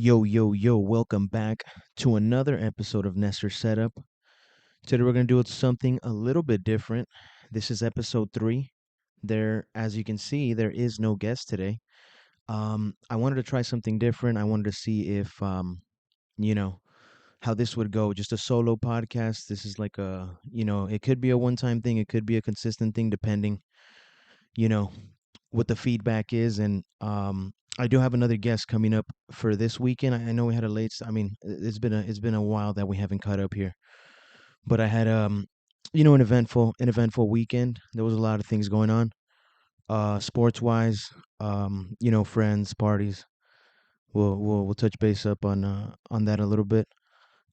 Yo, yo, yo, welcome back to another episode of Nestor Setup. Today we're going to do something a little bit different. This is episode 3. As you can see, there is no guest today. I wanted to try something different. I wanted to see if, you know, how this would go. Just a solo podcast. This is like it could be a one-time thing. It could be a consistent thing depending, you know, what the feedback is. And I do have another guest coming up for this weekend. I know we had a late. I mean, it's been a while that we haven't caught up here. But I had an eventful weekend. There was a lot of things going on, sports wise. Friends, parties. We'll touch base up on that a little bit.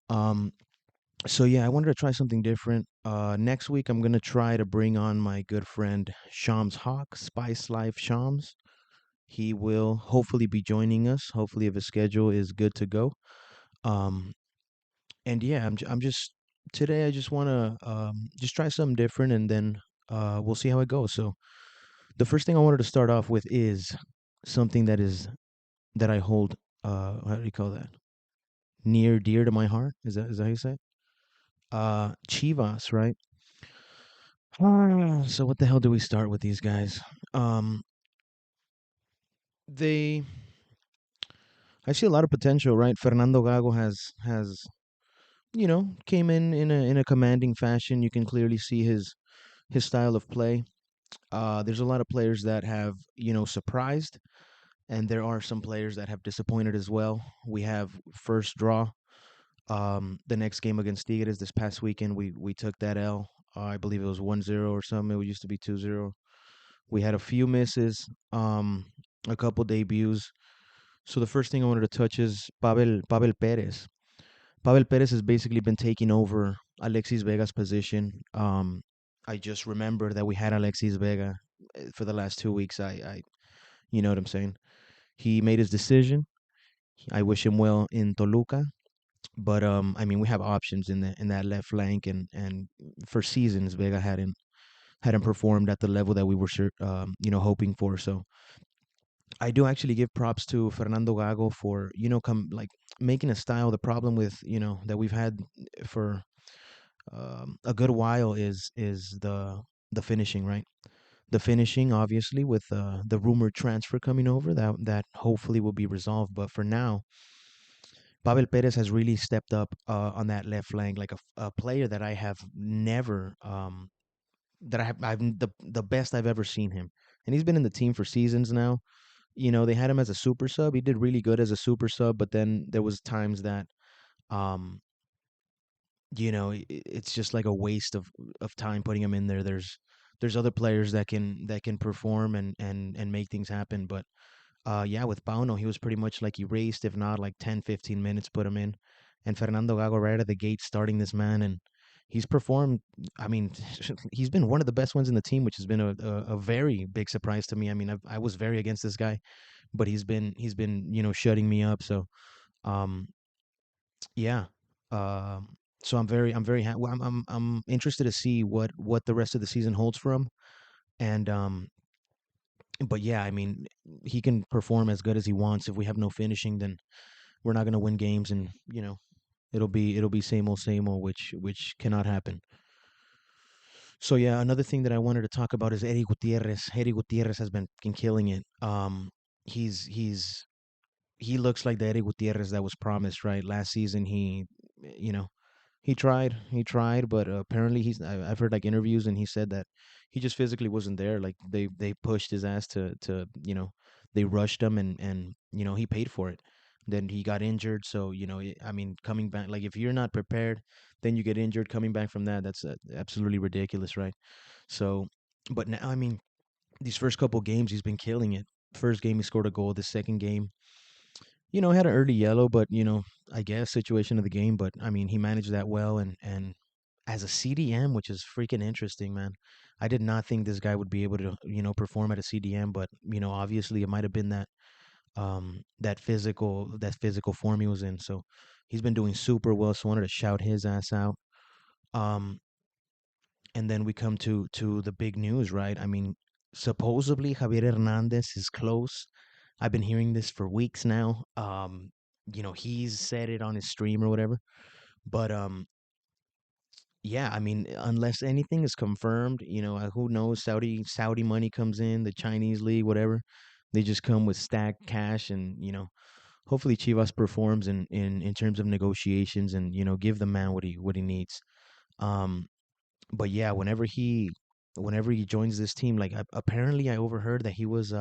Um, so yeah, I wanted to try something different. Next week I'm gonna try to bring on my good friend Shams Hawk, Spice Life Shams. He will hopefully be joining us. Hopefully, if his schedule is good to go. Um, and yeah, I'm just today. I just want to just try something different, and then we'll see how it goes. So the first thing I wanted to start off with is something that I hold. How do you call that? Near dear to my heart. Is that how you say it? Chivas, right? So what the hell do we start with these guys? Um, they I see a lot of potential, right? Fernando Gago has came in a commanding fashion. You can clearly see his style of play. There's a lot of players that have surprised, and there are some players that have disappointed as well. We have first draw. The next game against Tigres this past weekend, we took that L. I believe it was 1-0 or something. It used to be 2-0. We had a few misses, a couple debuts. So the first thing I wanted to touch is Pavel Perez. Pavel Perez has basically been taking over Alexis Vega's position. I just remember that we had Alexis Vega for the last 2 weeks. You know what I'm saying? He made his decision. I wish him well in Toluca, but I mean, we have options in that left flank, and for seasons Vega hadn't performed at the level that we were hoping for. So I do actually give props to Fernando Gago for come like making a style. The problem with that we've had for a good while is the finishing, right? The finishing, obviously, with the rumored transfer coming over, that hopefully will be resolved. But for now, Pavel Perez has really stepped up on that left flank, like a player that I have never that I've the best I've ever seen him, and he's been in the team for seasons now. They had him as a super sub. He did really good as a super sub, but then there was times that um it's just like a waste of time putting him in there. There's other players that can perform and make things happen. But yeah, with Pauno, he was pretty much like erased, if not like 10, 15 minutes, put him in. And Fernando Gago right out of the gate starting this man, and he's performed. I mean, he's been one of the best ones in the team, which has been a very big surprise to me. I mean, I was very against this guy, but he's been shutting me up. So um yeah. So I'm very I'm interested to see what the rest of the season holds for him. And but yeah, I mean, he can perform as good as he wants. If we have no finishing, then we're not going to win games, and it'll be same old, which cannot happen. So yeah, another thing that I wanted to talk about is Eddie Gutierrez. Eddie Gutierrez has been killing it. He's he looks like the Eddie Gutierrez that was promised, right? Last season, you know, he tried, but apparently I've heard like interviews, and he said that he just physically wasn't there. Like they pushed his ass to they rushed him, and he paid for it. Then he got injured, so I mean, coming back, like if you're not prepared, then you get injured. Coming back from that, that's absolutely ridiculous, right? So, but now, I mean, these first couple games, he's been killing it. First game, he scored a goal. The second game, had an early yellow, but I guess situation of the game. But I mean, he managed that well, and as a CDM, which is freaking interesting, man. I did not think this guy would be able to perform at a CDM, but obviously it might have been that physical form he was in. So he's been doing super well. So I wanted to shout his ass out. Um, and then we come to the big news, right? I mean, supposedly Javier Hernandez is close. I've been hearing this for weeks now. he's said it on his stream or whatever. But yeah, I mean, unless anything is confirmed, who knows? Saudi money comes in, the Chinese league, whatever. They just come with stacked cash, and hopefully Chivas performs in terms of negotiations, and give the man what he needs. Um, but yeah, whenever he joins this team, like apparently I overheard that he was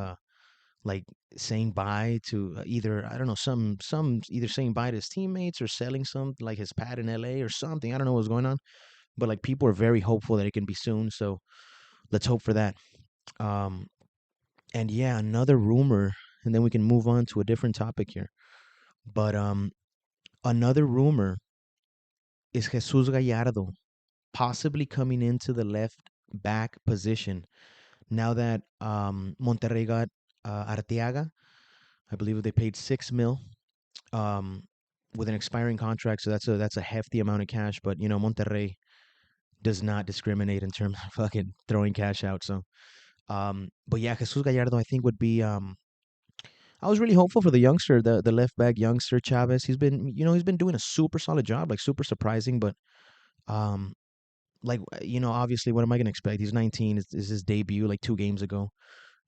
like saying bye to either, I don't know, some either saying bye to his teammates or selling some like his pad in LA or something. I don't know what's going on, but like people are very hopeful that it can be soon. So let's hope for that. Um, and yeah, another rumor, and then we can move on to a different topic here. But another rumor is Jesus Gallardo possibly coming into the left back position now that Monterrey got Arteaga. I believe they paid 6 mil um, with an expiring contract, so that's a hefty amount of cash. But Monterrey does not discriminate in terms of fucking throwing cash out. So, but yeah, Jesus Gallardo, I think would be. I was really hopeful for the youngster, the left back youngster Chavez. He's been doing a super solid job, like super surprising. But um, like obviously, what am I gonna expect? He's 19. Is his debut like 2 games ago?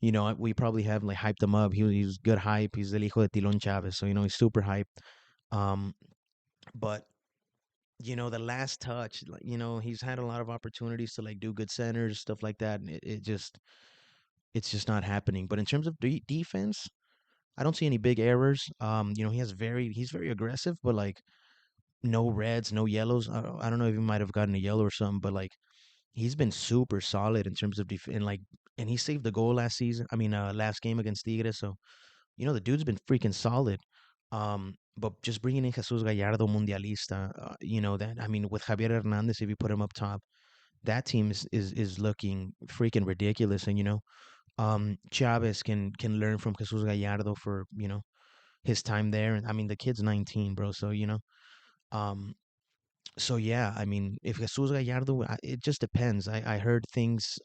We probably have like hyped him up. He was good hype. He's el hijo de Tilon Chavez, so he's super hyped. Um, but the last touch, like he's had a lot of opportunities to like do good centers, stuff like that, and it's just not happening. But in terms of defense, I don't see any big errors. He's very aggressive, but like no reds, no yellows. I don't know if he might have gotten a yellow or something, but like he's been super solid in terms of and he saved the goal last season. I mean, last game against Tigres. So the dude's been freaking solid. But just bringing in Jesus Gallardo, Mundialista, that, I mean, with Javier Hernandez, if you put him up top, that team is looking freaking ridiculous. And Chavez can learn from Jesus Gallardo for his time there. And I mean, the kid's 19, bro. So um, so yeah, I mean, if Jesus Gallardo, it just depends. I heard things,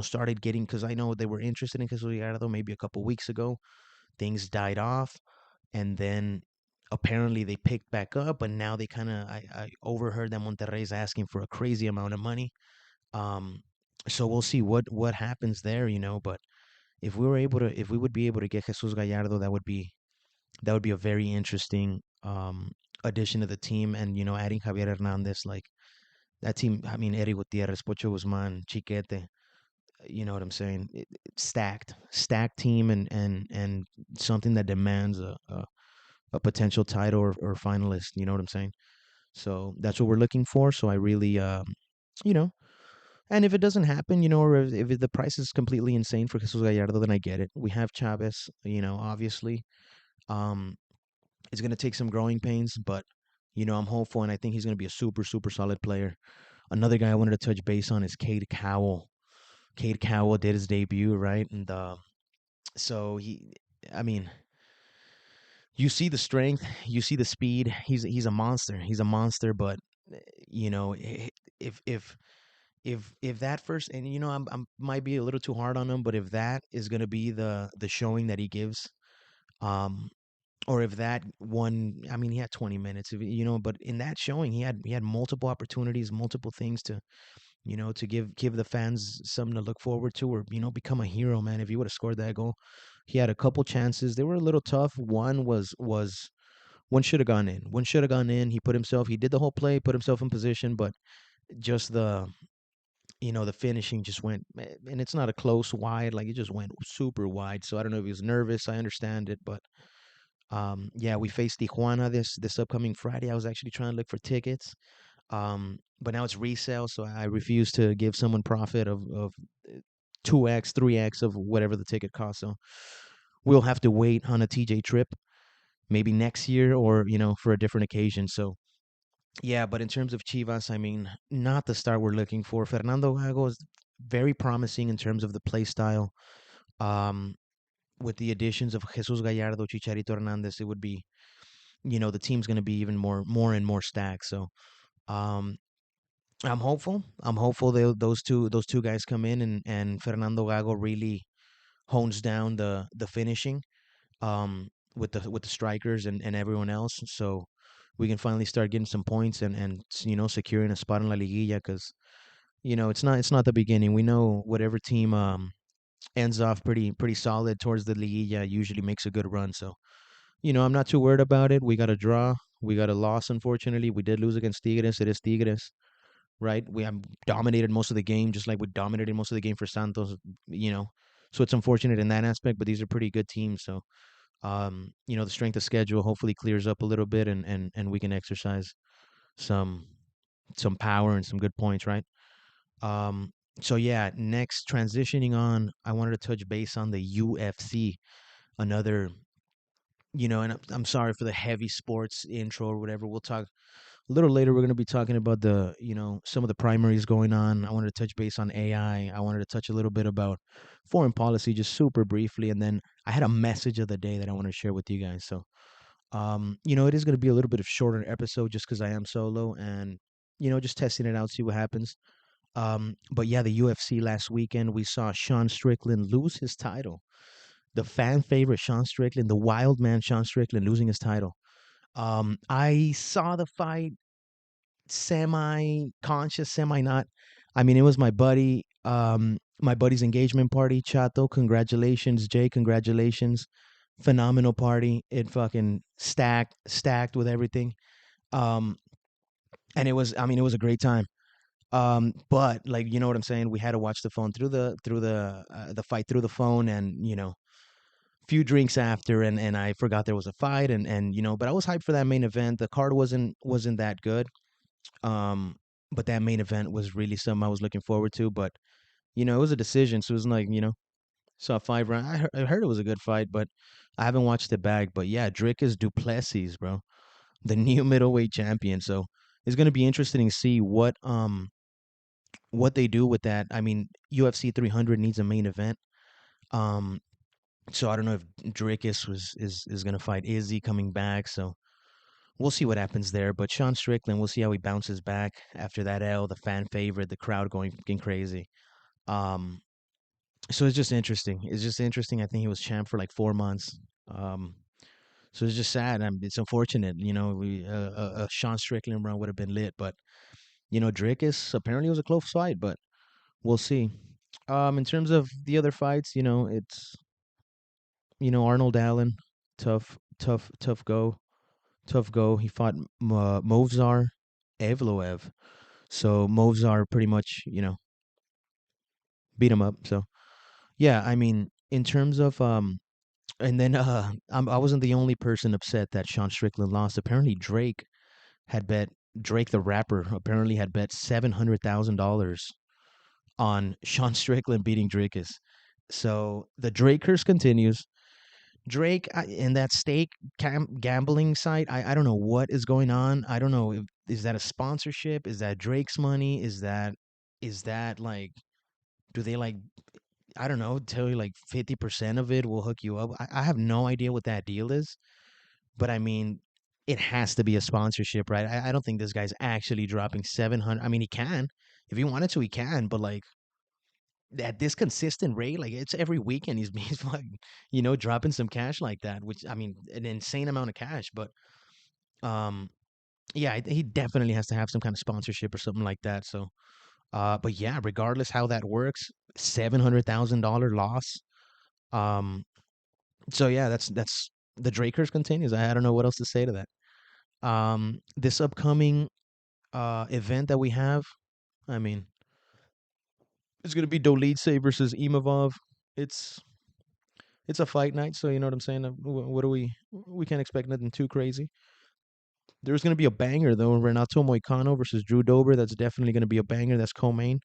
started getting, because I know they were interested in Jesus Gallardo maybe a couple weeks ago. Things died off, and then apparently they picked back up, but now they kind of, I overheard that Monterrey is asking for a crazy amount of money. Um, so we'll see what happens there, But if we would be able to get Jesus Gallardo, that would be a very interesting addition to the team, and adding Javier Hernandez, like that team. I mean, Eric Gutierrez, Pocho Guzman, Chiquete. You know what I'm saying? Stacked team, and something that demands a potential title or finalist. You know what I'm saying? So that's what we're looking for. So I really, you know, and if it doesn't happen, or if the price is completely insane for Jesus Gallardo, then I get it. We have Chavez, obviously. Um, it's going to take some growing pains, but, I'm hopeful, and I think he's going to be a super, super solid player. Another guy I wanted to touch base on is Cade Cowell. Cade Cowell did his debut, right? And so I mean, you see the strength, you see the speed. He's a monster. He's a monster. But if if that first, and I'm might be a little too hard on him, but if that is gonna be the showing that he gives, um, or if that one, I mean, he had 20 minutes, but in that showing, he had multiple opportunities, multiple things to give the fans something to look forward to, or become a hero, man. If he would have scored that goal, he had a couple chances. They were a little tough. One should have gone in. One should have gone in. He did the whole play, put himself in position, but just the finishing just went, and it's not a close wide, like it just went super wide. So I don't know if he was nervous. I understand it, but yeah, we face Tijuana this upcoming Friday. I was actually trying to look for tickets, but now it's resale, so I refuse to give someone profit of 2x, 3x of whatever the ticket costs. So we'll have to wait on a TJ trip, maybe next year, or for a different occasion. So yeah, but in terms of Chivas, I mean, not the start we're looking for. Fernando Gago is very promising in terms of the play style. Um, with the additions of Jesus Gallardo, Chicharito Hernandez, it would be, the team's going to be even more and more stacked. So um, I'm hopeful. I'm hopeful those two guys come in, and Fernando Gago really hones down the finishing. with the strikers and everyone else, so we can finally start getting some points and securing a spot in La Liguilla because it's not the beginning. We know whatever team ends off pretty solid towards the Liguilla usually makes a good run. So I'm not too worried about it. We got a draw. We got a loss, unfortunately. We did lose against Tigres. It is Tigres, right? We have dominated most of the game, just like we dominated most of the game for Santos, you know. So it's unfortunate in that aspect, but these are pretty good teams. So, the strength of schedule hopefully clears up a little bit and we can exercise some some power and some good points, right? Um, so yeah, next transitioning on, I wanted to touch base on the UFC, another and I'm sorry for the heavy sports intro or whatever. We'll talk a little later. We're going to be talking about some of the primaries going on. I wanted to touch base on AI. I wanted to touch a little bit about foreign policy, just super briefly. And then I had a message of the day that I want to share with you guys. So, it is going to be a little bit of shorter episode just because I am solo and, just testing it out, see what happens. But yeah, the UFC last weekend, we saw Sean Strickland lose his title. The fan favorite Sean Strickland, the wild man Sean Strickland losing his title. I saw the fight semi conscious, semi not. I mean, it was my buddy, my buddy's engagement party. Chato, congratulations, Jay, congratulations. Phenomenal party. It fucking stacked with everything. Um, and it was a great time. But like, you know what I'm saying? We had to watch the phone through the fight through the phone, and few drinks after, and I forgot there was a fight, and but I was hyped for that main event. The card wasn't that good. Um, but that main event was really something I was looking forward to. But it was a decision, so it was like saw 5 round. I heard it was a good fight, but I haven't watched it back. But yeah, Dricus Duplessis, bro, the new middleweight champion. So it's gonna be interesting to see what they do with that. I mean, UFC 300 needs a main event. Um, so I don't know if Dricus is gonna fight Izzy coming back. So we'll see what happens there. But Sean Strickland, we'll see how he bounces back after that L, the fan favorite, the crowd going fucking crazy. Um, so it's just interesting. It's just interesting. I think he was champ for like 4 months. Um, so it's just sad. It's unfortunate. A Sean Strickland run would have been lit, but Dricus apparently was a close fight, but we'll see. In terms of the other fights, it's Arnold Allen, tough go. Tough go. He fought Movsar Evloev. So Movsar pretty much, beat him up. So yeah, I mean, in terms of and then I wasn't the only person upset that Sean Strickland lost. Apparently had bet Drake the rapper apparently had bet $700,000 on Sean Strickland beating Drakus. So the Drake curse continues. Drake in that stake gambling site. I don't know what is going on. I don't know if is that a sponsorship? Is that Drake's money? Is that like do they like I don't know tell you like 50% of it will hook you up? I have no idea what that deal is, but I mean it has to be a sponsorship, right? I don't think this guy's actually dropping 700. I mean he can if he wanted to, he can, but like at this consistent rate, like it's every weekend he's like, dropping some cash like that, which I mean, an insane amount of cash. But um, yeah, he definitely has to have some kind of sponsorship or something like that. So, but yeah, regardless how that works, $700,000 loss. Um, so yeah, that's the Drakers continues. I don't know what else to say to that. This upcoming event that we have, I mean, it's gonna be Dolidze versus Imavov. It's it's a fight night, so you know what I'm saying. What do we can't expect nothing too crazy. There's gonna be a banger though. Renato Moicano versus Drew Dober. That's definitely gonna be a banger. That's co-main.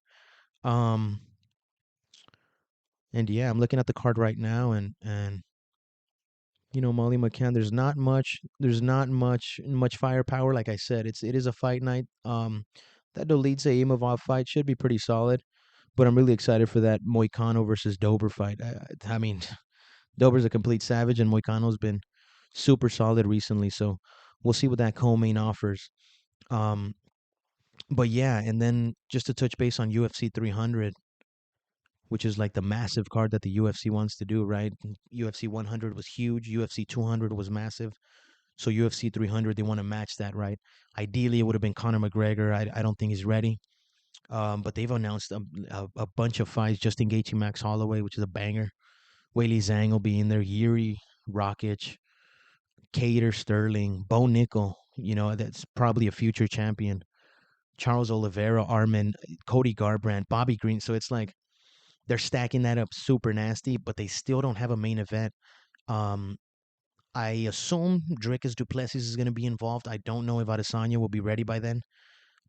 Um, and yeah, I'm looking at the card right now, and Molly McCann. There's not much firepower. Like I said, it is a fight night. That Dolidze Imavov fight should be pretty solid, but I'm really excited for that Moicano versus Dober fight. I mean, Dober's a complete savage, and Moicano's been super solid recently. So we'll see what that co-main offers. Um, but yeah, and then just to touch base on UFC 300, which is like the massive card that the UFC wants to do, right? UFC 100 was huge, UFC 200 was massive. So UFC 300, they want to match that, right? Ideally, it would have been Conor McGregor. I don't think he's ready. But they've announced a bunch of fights. Justin Gaethje, Max Holloway, which is a banger. Weili Zhang will be in there. Yuri, Rakic, Cater, Sterling, Bo Nickel. You know, that's probably a future champion. Charles Oliveira, Armin, Cody Garbrandt, Bobby Green. So it's like they're stacking that up super nasty, but they still don't have a main event. Um, I assume Dricus Duplessis is going to be involved. I don't know if Adesanya will be ready by then.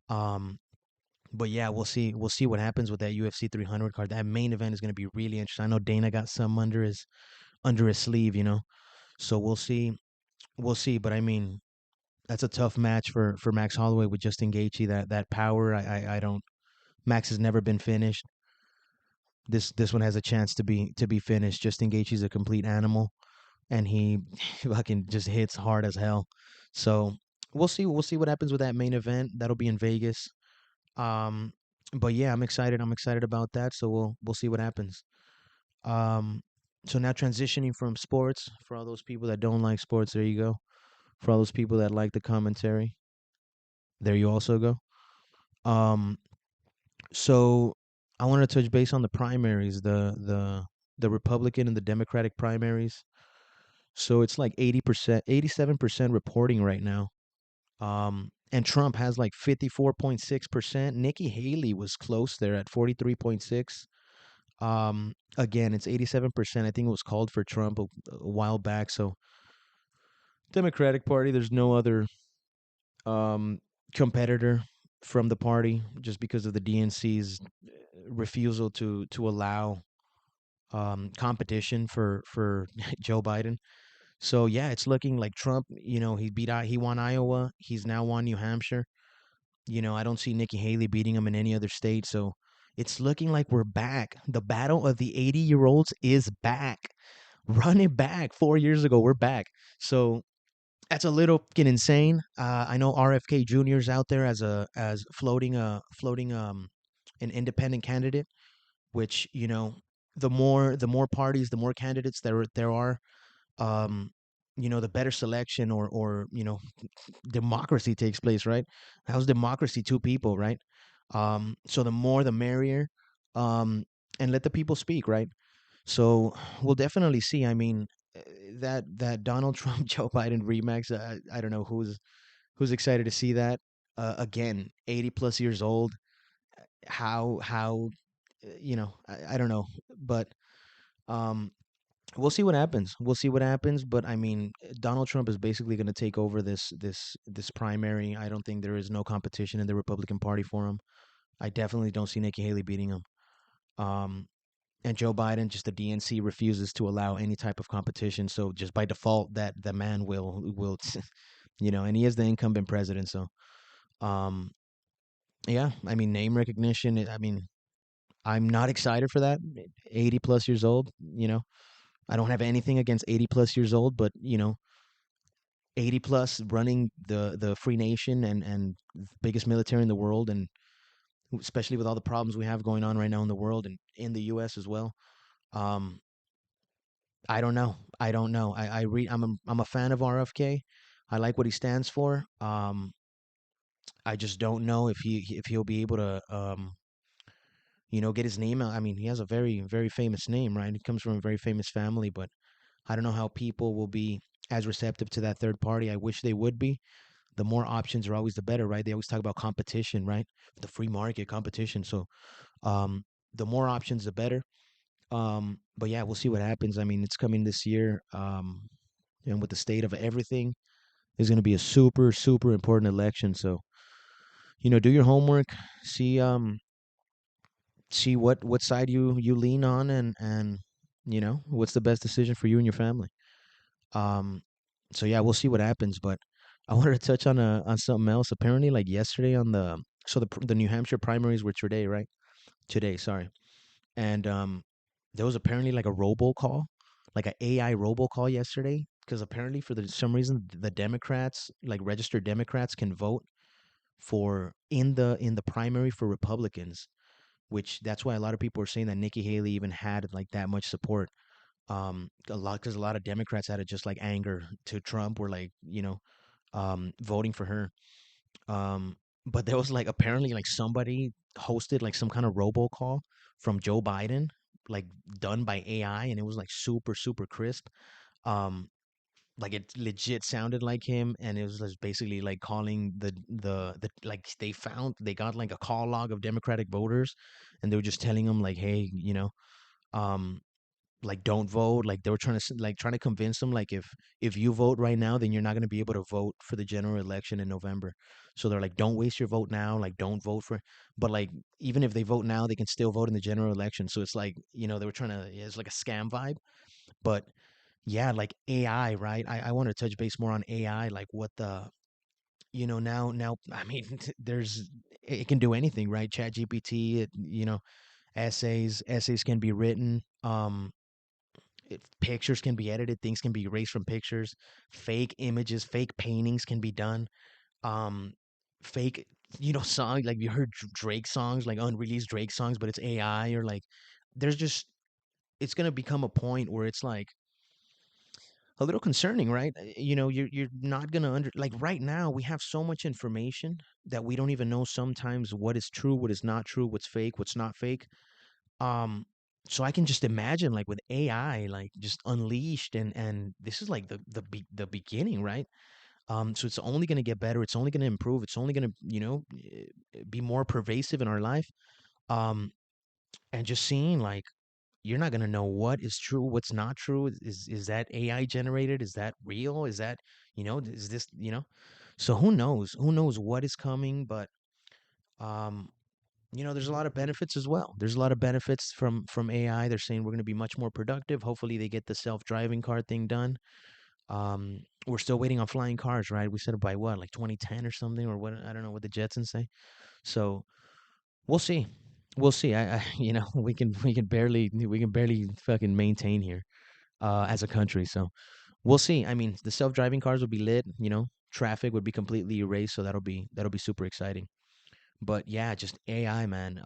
Um, but yeah, we'll see. We'll see what happens with that UFC 300 card. That main event is going to be really interesting. I know Dana got some under his sleeve, you know. So we'll see. We'll see. But I mean, that's a tough match for Max Holloway with Justin Gaethje. That power. I don't. Max has never been finished. This one has a chance to be finished. Justin Gaethje's a complete animal, and he fucking just hits hard as hell. So we'll see. We'll see what happens with that main event. That'll be in Vegas. Um, but yeah, I'm excited. I'm excited about that. So we'll see what happens. Um, so now transitioning from sports for all those people that don't like sports, there you go. For all those people that like the commentary, there you also go. Um, so I want to touch base on the primaries, the Republican and the Democratic primaries. So it's like 80%, 87% reporting right now. And Trump has like 54.6%. Nikki Haley was close there at 43.6. Again, it's 87%. I think it was called for Trump a while back. So Democratic Party, there's no other um competitor from the party just because of the DNC's refusal to allow competition for Joe Biden. So yeah, it's looking like Trump, you know, he won Iowa, he's now won New Hampshire. You know, I don't see Nikki Haley beating him in any other state. So it's looking like we're back. The battle of the 80-year-olds is back. Run it back. 4 years ago, we're back. So that's a little fucking insane. I know RFK Jr.'s out there as floating an independent candidate, which, you know, the more parties, the more candidates there are, um, you know, the better selection or democracy takes place, right? How's democracy? Two people, right? So the more the merrier, um, and let the people speak, right? So we'll definitely see. I mean, uh, that Donald Trump Joe Biden rematch. I don't know who's excited to see that. Again, 80 plus years old. How I don't know, but um, we'll see what happens. We'll see what happens. But I mean, Donald Trump is basically going to take over this primary. I don't think there is no competition in the Republican Party for him. I definitely don't see Nikki Haley beating him. Um, and Joe Biden, just the DNC refuses to allow any type of competition. So just by default, that the man will, and he is the incumbent president. So, um, yeah, I mean, name recognition. I mean, I'm not excited for that. 80 plus years old. I don't have anything against 80 plus years old, but 80 plus running the free nation and biggest military in the world, and especially with all the problems we have going on right now in the world and in the US as well. um I don't know. I don't know. I'm a fan of RFK. I like what he stands for. I just don't know if he'll be able to get his name out. I mean, he has a very very famous name, right? He comes from a very famous family, but I don't know how people will be as receptive to that third party. I wish they would be. The more options are always the better, right? They always talk about competition, right? The free market competition. So, um, the more options, the better. But yeah, we'll see what happens. I mean, it's coming this year. And with the state of everything, is going to be a super, super important election. So, do your homework, see, see what side you lean on, and what's the best decision for you and your family. Um, so yeah, we'll see what happens. But I wanted to touch on something else. Apparently, like yesterday on the New Hampshire primaries were today, right? Today, sorry. And there was apparently like a robocall, like an AI robocall yesterday, because apparently for some reason the Democrats, like registered Democrats, can vote for in the primary for Republicans. which that's why a lot of people are saying that Nikki Haley even had like that much support. A lot because a lot of Democrats had it just like anger to Trump were like, voting for her. Um, but there was like apparently like somebody hosted like some kind of robocall from Joe Biden, like done by AI, and it was like super super crisp. Um, like it legit sounded like him, and it was just basically like calling the like they got like a call log of Democratic voters, and they were just telling them like, hey, um like don't vote. Like they were trying to convince them like if you vote right now, then you're not going to be able to vote for the general election in November. So they're like, don't waste your vote now, like don't vote for. But like even if they vote now, they can still vote in the general election. So it's like, they were trying to, it's like a scam vibe. But yeah, like AI, right? I want to touch base more on AI, like what the, now I mean there's, it can do anything, right? Chat GPT, essays can be written. Pictures can be edited, things can be erased from pictures, fake images, fake paintings can be done. Um, fake, song like you heard Drake songs, like unreleased Drake songs, but it's AI, or like there's just, it's gonna become a point where it's like a little concerning, right? You're not gonna like right now we have so much information that we don't even know sometimes what is true, what is not true, what's fake, what's not fake. Um, so I can just imagine like with AI, like just unleashed, and this is like the beginning, right? So it's only going to get better. It's only going to improve. It's only going to, be more pervasive in our life. Um, and just seeing like you're not going to know what is true, what's not true. Is that AI generated? Is that real? Is that, is this, so who knows? Who knows what is coming? But um, there's a lot of benefits as well. There's a lot of benefits from AI. They're saying we're going to be much more productive. Hopefully, they get the self-driving car thing done. We're still waiting on flying cars, right? We said it by what, like 2010 or something, or what? I don't know what the Jetsons say. So we'll see. We'll see. We can barely fucking maintain here as a country. So we'll see. I mean, the self-driving cars will be lit. Traffic would be completely erased. So that'll be super exciting. But yeah, just AI, man.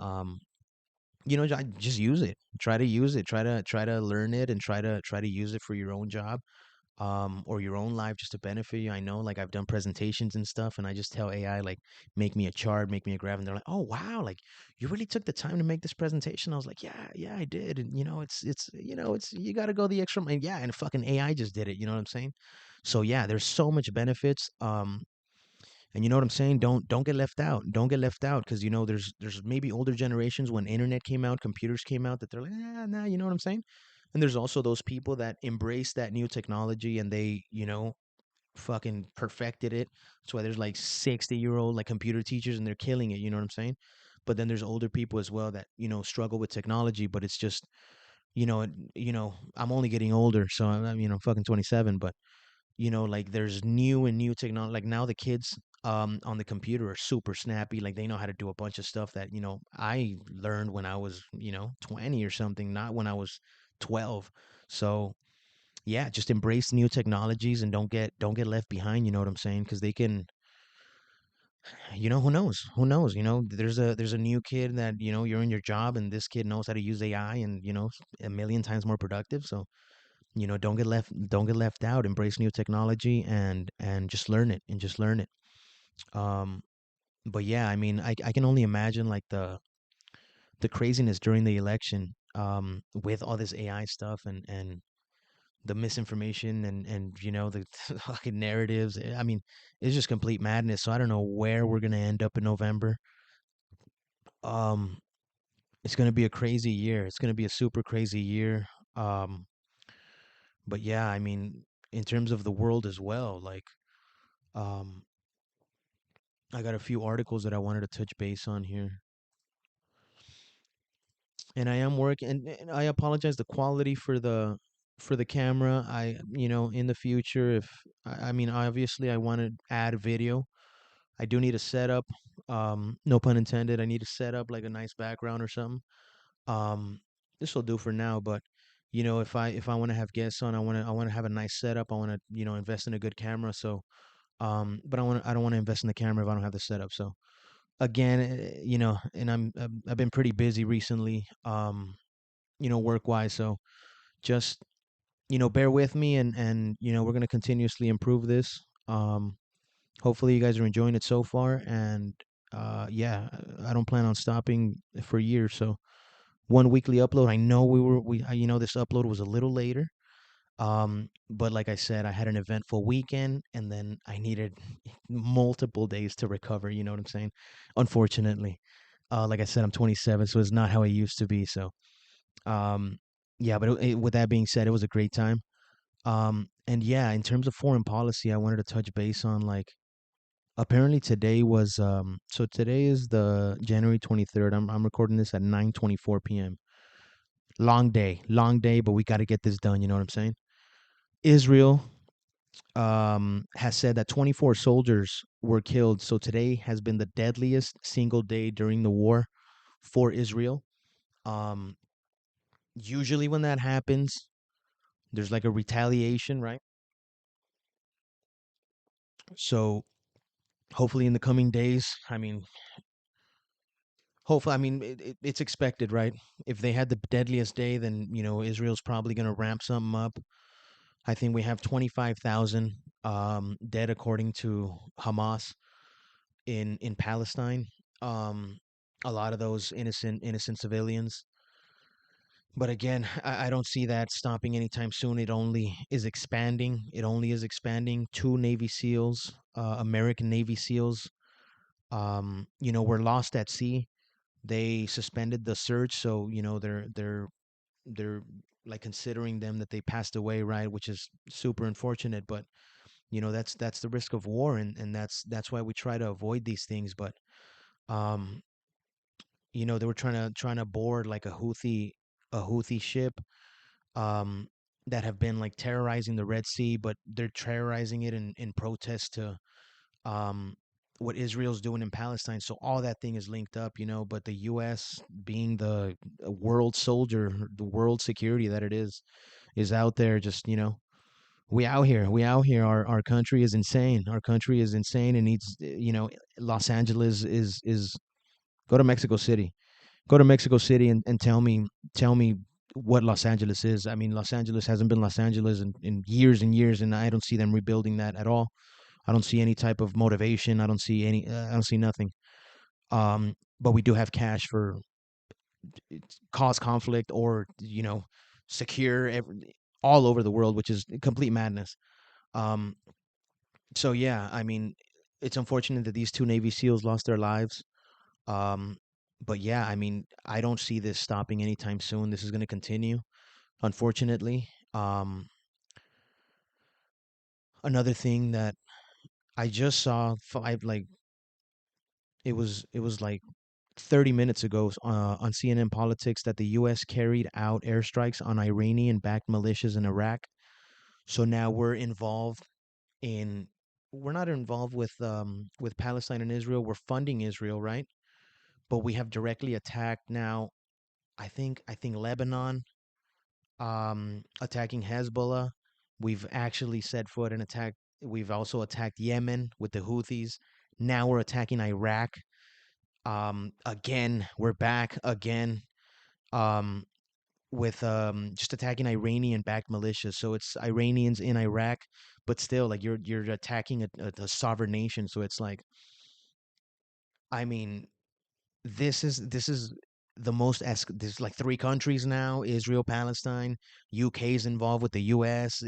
Just use it. Try to use it. Try to learn it, and try to use it for your own job, or your own life, just to benefit you. I know, like I've done presentations and stuff, and I just tell AI like, make me a chart, make me a graph, and they're like, oh wow, like you really took the time to make this presentation. I was like, yeah, yeah, I did, and it's you got to go the extra. And yeah, and fucking AI just did it. You know what I'm saying? So yeah, there's so much benefits. And you know what I'm saying? Don't get left out. Don't get left out, because there's maybe older generations when internet came out, computers came out, that they're like, nah, you know what I'm saying? And there's also those people that embrace that new technology, and they, fucking perfected it. That's why there's like 60-year-old like computer teachers, and they're killing it, you know what I'm saying? But then there's older people as well that, struggle with technology, but it's just, I'm only getting older, so I'm fucking 27, but like there's new and new technology. Like now the kids on the computer are super snappy. Like they know how to do a bunch of stuff that, I learned when I was, 20 or something, not when I was 12. So yeah, just embrace new technologies, and don't get left behind, you know what I'm saying? Because they can, who knows, there's a new kid that, you're in your job, and this kid knows how to use AI, and a million times more productive. So don't get left out. Embrace new technology, and just learn it, and just learn it. um but yeah, I mean, I can only imagine like the craziness during the election, with all this AI stuff, and the misinformation, and the fucking narratives. I mean, it's just complete madness. So I don't know where we're gonna end up in November. um it's gonna be a crazy year. It's gonna be a super crazy year. um but yeah, I mean, in terms of the world as well, like, um I got a few articles that I wanted to touch base on here, and I am working. And I apologize the quality for the camera. In the future, if I mean, obviously, I want to add video. I do need a setup. No pun intended. I need a setup, like a nice background or something. Um, this will do for now, but if I want to have guests on, I want to have a nice setup. I want to invest in a good camera. So but I don't want to invest in the camera if I don't have the setup. So again, and I've been pretty busy recently, work wise. So just bear with me, and we're gonna continuously improve this. Hopefully, you guys are enjoying it so far, and yeah, I don't plan on stopping for years. So one weekly upload. I know this upload was a little later. But like I said, I had an eventful weekend, and then I needed multiple days to recover. You know what I'm saying? Unfortunately, like I said, I'm 27, so it's not how I used to be. So, um, yeah. But with that being said, it was a great time. And yeah, in terms of foreign policy, I wanted to touch base on like apparently today was so today is the January 23rd. I'm recording this at 9:24 p.m. Long day, but we got to get this done. You know what I'm saying? Israel has said that 24 soldiers were killed. So today has been the deadliest single day during the war for Israel. Um, Usually, when that happens, there's like a retaliation, right? So hopefully, in the coming days, it's expected, right? If they had the deadliest day, then Israel's probably going to ramp something up. I think we have 25,000 dead according to Hamas in Palestine. Um, a lot of those innocent civilians. But again, I don't see that stopping anytime soon. It only is expanding. It only is expanding. Two Navy SEALs, American Navy SEALs, were lost at sea. They suspended the search, so they're like considering them that they passed away, right? Which is super unfortunate. But that's the risk of war, and that's why we try to avoid these things. But um, they were trying to board like a Houthi ship um that have been like terrorizing the Red Sea, but they're terrorizing it in protest to um what Israel's doing in Palestine. So all that thing is linked up, but the US being the world soldier, the world security that it is out there just, we out here. We out here. Our country is insane. Our country is insane and needs Los Angeles is go to Mexico City. Go to Mexico City and tell me what Los Angeles is. I mean, Los Angeles hasn't been Los Angeles in years and years, and I don't see them rebuilding that at all. I don't see any type of motivation. I don't see nothing. But we do have cash for cause conflict or secure all over the world, which is complete madness. Um, so yeah, I mean, it's unfortunate that these two Navy SEALs lost their lives. Um, but yeah, I mean, I don't see this stopping anytime soon. This is going to continue, unfortunately. Another thing that I just saw five like it was like 30 minutes ago on CNN Politics that the U.S. carried out airstrikes on Iranian-backed militias in Iraq. So now we're not involved with Palestine and Israel. We're funding Israel, right? But we have directly attacked now. I think Lebanon, attacking Hezbollah. We've actually set foot and attacked. We've also attacked Yemen with the Houthis. Now we're attacking Iraq. Again, we're back again. Um, with just attacking Iranian-backed militias. So it's Iranians in Iraq, but still, like you're attacking a sovereign nation. So it's like, I mean, this is the most there's like three countries now: Israel, Palestine, UK is involved with the US,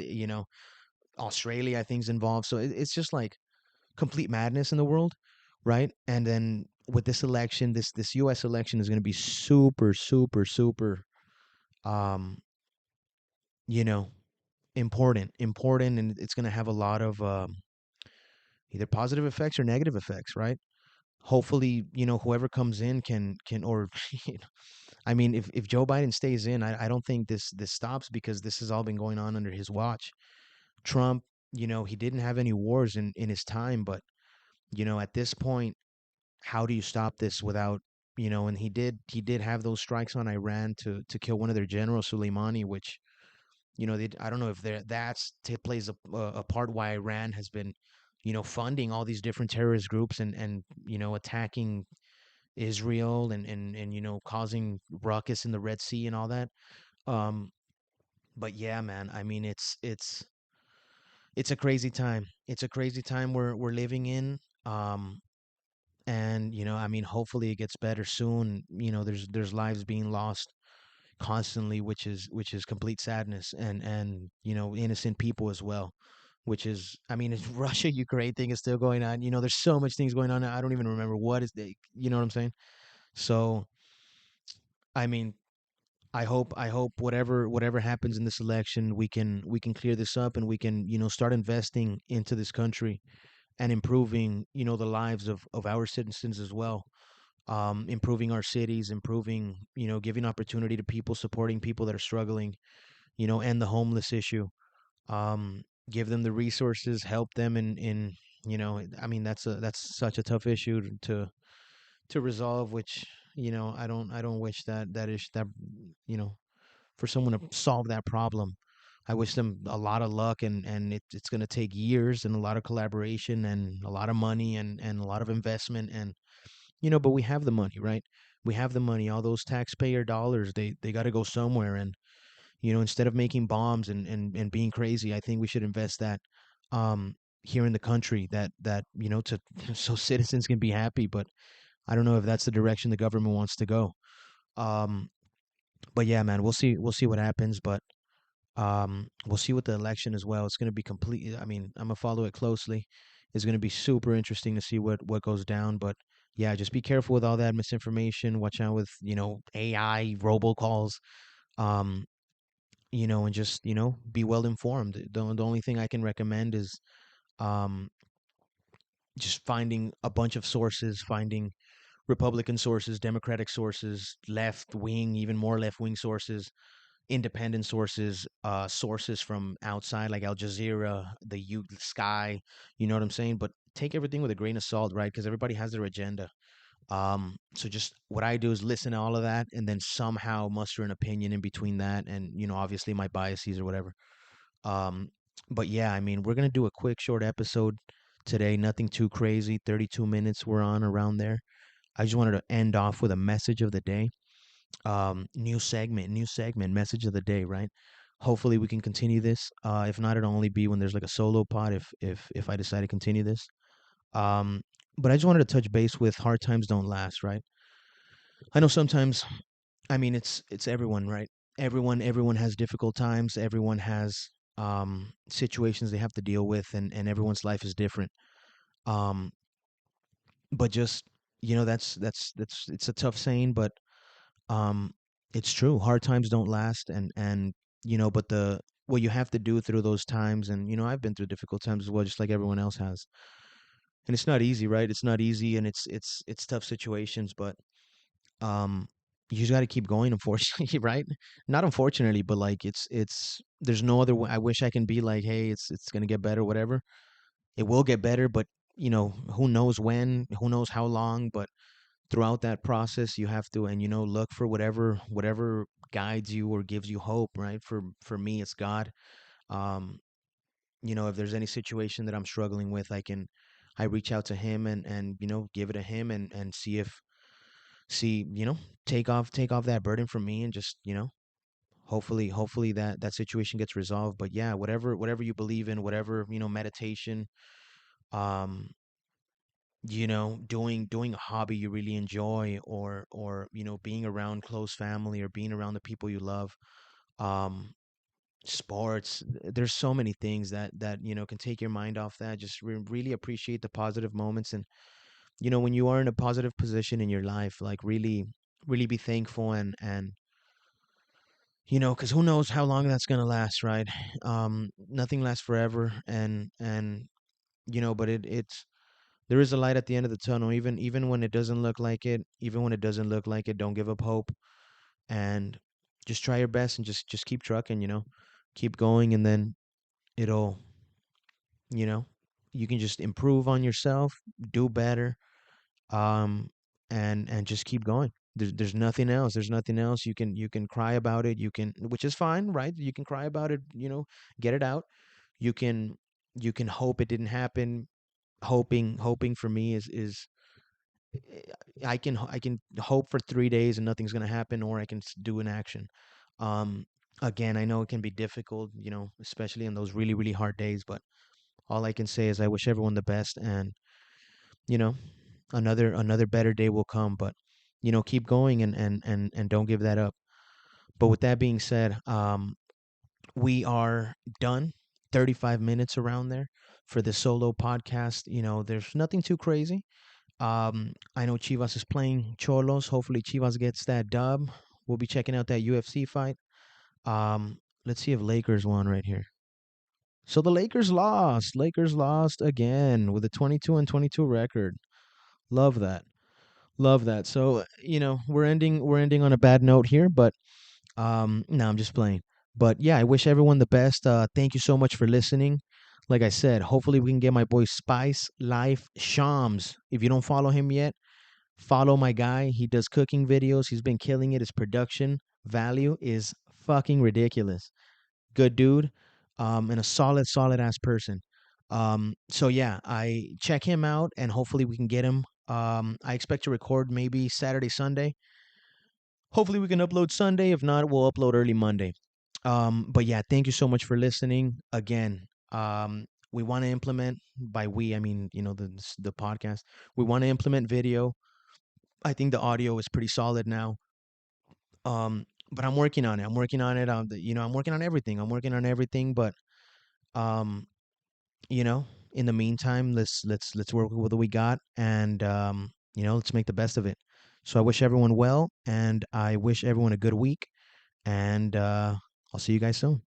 Australia I think is involved. So it's just like complete madness in the world, right? And then with this election, this US election is going to be super super super um you know important, and it's going to have a lot of either positive effects or negative effects, right? Hopefully, whoever comes in can or I mean, if Joe Biden stays in, I don't think this stops because this has all been going on under his watch. Trump, he didn't have any wars in his time, but at this point, how do you stop this without, and he did have those strikes on Iran to kill one of their generals, Soleimani, which I don't know if plays a part why Iran has been funding all these different terrorist groups and attacking. Israel and causing ruckus in the Red Sea and all that. Um, but yeah, man, I mean it's a crazy time. It's a crazy time we're living in. Um, and I mean, hopefully it gets better soon. There's lives being lost constantly, which is complete sadness, and innocent people as well. Which is, I mean, it's Russia Ukraine thing is still going on. There's so much things going on. I don't even remember what is the. You know what I'm saying? So, I mean, I hope whatever happens in this election, we can clear this up and we can start investing into this country and improving the lives of our citizens as well. Improving our cities, improving giving opportunity to people, supporting people that are struggling, and the homeless issue. Give them the resources, help them in I mean that's such a tough issue to resolve, which I don't wish that is that you know for someone to solve that problem. I wish them a lot of luck, and it's going to take years and a lot of collaboration and a lot of money and a lot of investment, and but we have the money, right? We have the money. All those taxpayer dollars, they got to go somewhere, and instead of making bombs and being crazy, I think we should invest that um here in the country, that to so citizens can be happy. But I don't know if that's the direction the government wants to go. um but yeah, man, we'll see what happens. But we'll see with the election as well. It's going to be completely, I mean, I'm going to follow it closely. It's going to be super interesting to see what goes down. But yeah, just be careful with all that misinformation. Watch out with AI robocalls. um and just be well informed. The only thing I can recommend is um just finding a bunch of sources, finding Republican sources, Democratic sources, left wing, even more left wing sources, independent sources, sources from outside like Al Jazeera, Sky. You know what I'm saying? But take everything with a grain of salt, right? Because everybody has their agenda. So just what I do is listen to all of that and then somehow muster an opinion in between that, and obviously my biases or whatever. Um, but yeah, I mean, we're gonna do a quick, short episode today. Nothing too crazy. 32 minutes we're on, around there. I just wanted to end off with a message of the day. New segment, message of the day, right? Hopefully we can continue this. If not, it'll only be when there's like a solo pod, if I decide to continue this. Um, but I just wanted to touch base with hard times don't last, right? I know sometimes, I mean, it's everyone, right? Everyone has difficult times. Everyone has situations they have to deal with, and everyone's life is different. Um, but just that's it's a tough saying, but um, it's true. Hard times don't last, and but the what you have to do through those times, and I've been through difficult times as well, just like everyone else has. And it's not easy, right? It's not easy, and it's tough situations, but um you just got to keep going, unfortunately. Right? Not unfortunately, but like it's there's no other way. I wish I can be like, hey, it's going to get better, whatever. It will get better, but who knows when, who knows how long. But throughout that process you have to, and look for whatever guides you or gives you hope, right? For me, it's God. um if there's any situation that I'm struggling with, I reach out to him, and give it to him, and see, take off that burden from me, and just hopefully that situation gets resolved. But yeah, whatever you believe in, whatever, meditation, um doing a hobby you really enjoy, or being around close family, or being around the people you love, um sports. There's so many things that can take your mind off that. Just really appreciate the positive moments, and when you are in a positive position in your life, like really be thankful, and because who knows how long that's gonna last, right? Nothing lasts forever, and but it's there is a light at the end of the tunnel, even when it doesn't look like it. Even when it doesn't look like it, don't give up hope, and just try your best, and just keep trucking, keep going, and then it'll, you know, you can just improve on yourself, do better, um, and just keep going. There's nothing else. There's nothing else. You can cry about it. You can, which is fine, right? You can cry about it. Get it out. You can you can hope it didn't happen. Hoping for me is I can hope for 3 days and nothing's gonna happen, or I can do an action. Um, Again, I know it can be difficult, especially in those really really hard days. But all I can say is I wish everyone the best, and you know, another better day will come. But keep going, and don't give that up. But with that being said, we are done. 35 minutes around there for the solo podcast. There's nothing too crazy. I know Chivas is playing Cholos. Hopefully, Chivas gets that dub. We'll be checking out that UFC fight. Let's see if Lakers won right here. So the Lakers lost. Lakers lost again with a 22-22 record. Love that. Love that. So we're ending on a bad note here, but no, I'm just playing. But yeah, I wish everyone the best. Thank you so much for listening. Like I said, hopefully we can get my boy Spice Life Shams. If you don't follow him yet, follow my guy. He does cooking videos. He's been killing it. His production value is fucking ridiculous. Good dude, and a solid ass person. So yeah, I check him out, and hopefully we can get him. I expect to record maybe Saturday, Sunday. Hopefully we can upload Sunday. If not, we'll upload early Monday. But yeah, thank you so much for listening again. We want to implement, by we I mean the podcast. We want to implement video. I think the audio is pretty solid now. But I'm working on it. I'm working on it. I'm working on everything. I'm working on everything. But um, you know, in the meantime, let's work with what we got, and let's make the best of it. So I wish everyone well, and I wish everyone a good week, and I'll see you guys soon.